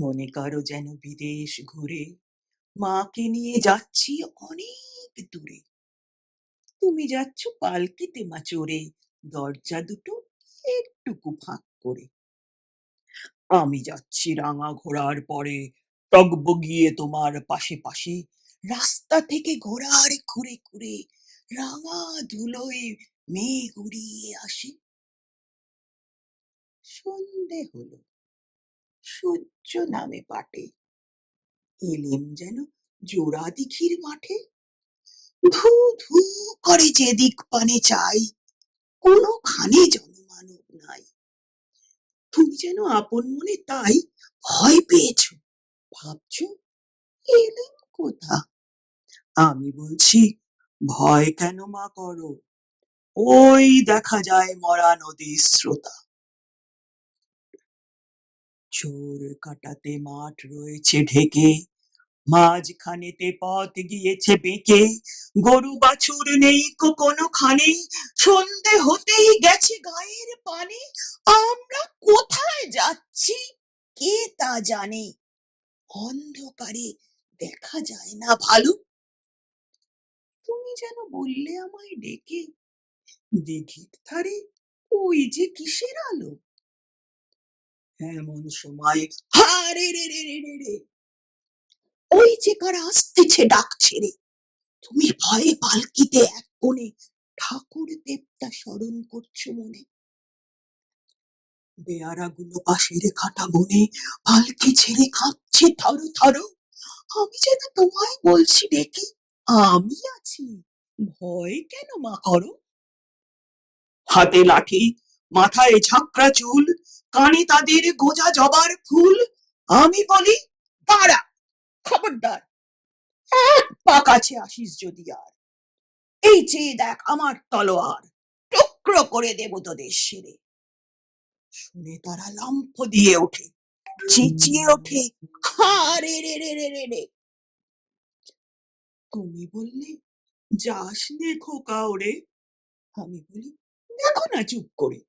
মনে করো যেন বিদেশ ঘুরে মাকে নিয়ে যাচ্ছি অনেক দূরে। তুমি যাচ্ছ পালকিতে মা চড়ে, দরজা দুটো একটুকু ফাঁক করে। আমি যাচ্ছি রাঙা ঘোড়ার পরে, টগবগিয়ে তোমার পাশে পাশে। রাস্তা থেকে ঘোড়ার খুঁড়ে খুঁড়ে রাঙা ধুলোয় মেঘ উড়িয়ে আসে। সন্ধে হলো, সূর্য নামে পাটে, এলেম যেন জোড়া দিঘির মাঠে। ধু ধু করে যেদিক পানে চাই, কোনোখানে জনমানব নাই। তুমি যেন আপন মনে তাই ভয় পেয়েছ, ভাবছো এলেম কোথা। আমি বলছি, ভয় কেন মা করো, ওই দেখা যায় মরা নদীর স্রোতা। চোর কাটাতে মাঠ রয়েছে ঢেকে, মাঝখানেতে পথ গিয়েছে বেঁকে। গরু বাছুর নেই কোনোখানে, সন্ধে হতেই গেছে গায়ের পানে। আমরা কোথায় যাচ্ছি কে তা জানে, অন্ধকারে দেখা যায় না ভালো। তুমি যেন বললে আমায় ডেকে, দিঘির ধারে ওই যে কিসের আলো। এমন সময় হারে রে রে রে রে রে, ওই যে কারা আসতেছে ডাকছে রে। তুমি ভয়ে পালকিতে এক কোণে ঠাকুর দেবতা স্মরণ করছো মনে। বেয়ারাগুলো পাশের খাটা বনে পালকি ছেড়ে কাঁপছে থর থর। আমি যেন তোমায় বলছি ডেকে, আমি আছি, ভয় কেন মা করো। হাতে লাঠি, মাথায় ঝাঁকড়া চুল, কানে তাদের গোজা জবার ফুল। আমি বলি, দাঁড়া, খবরদার, এক পা কাছে আসিস যদি আর। এই চেয়ে দেখ আমার তলোয়ার, টুকরো করে দেব তোদের শিরে। শুনে তারা লম্ফ দিয়ে ওঠে, চেঁচিয়ে ওঠে, হারে রে রে রে রে রে। তুমি বললে, যাস নে খোকা ওরে। আমি বলি, দেখো না চুপ করে।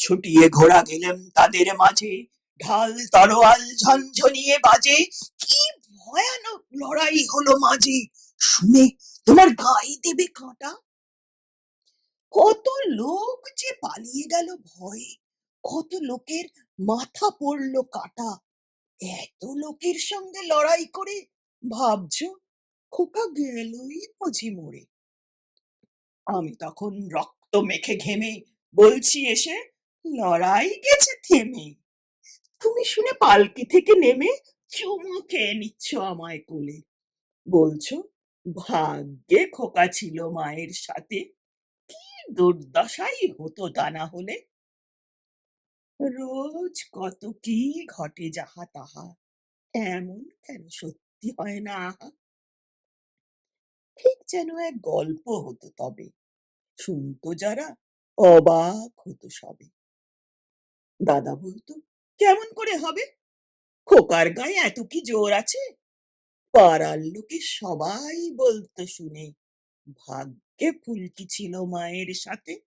ছুটিয়ে ঘোড়া গেলেন তাদের মাঝে, ঢাল তরোয়াল ঝনঝনিয়ে বাজে। কি ভয়ানক লড়াই হলো মাঝে, শুনে তোমার গায়ে দেবে কাঁটা। কত লোক যে পালিয়ে গেল ভয়ে, কত লোকের মাথা পড়লো কাটা। এত লোকের সঙ্গে লড়াই করে ভাবছো খোকা গেলই বুঝি মরে। আমি তখন রক্ত মেখে ঘেমে বলছি এসে, লড়াই গেছে থেমে। তুমি শুনে পালকি থেকে নেমে চুমু খেয়ে নিচ্ছ আমায় কোলে, বলছো ভাগ্যে খোকা ছিল মায়ের সাথে, কি দুর্দশাই হতো তা না হলে। রোজ কত কি ঘটে যাহা তাহা, এমন কেন সত্যি হয় না আহা। ঠিক যেন এক গল্প হতো তবে, শুনতো যারা অবাক হতো সবে। দাদা বলতো, কেমন করে হবে, খোকার গায়ে এত কি জোর আছে। পাড়ার লোকে সবাই বলতো শুনে, ভাগ্যে ফুলকি ছিল মায়ের সাথে।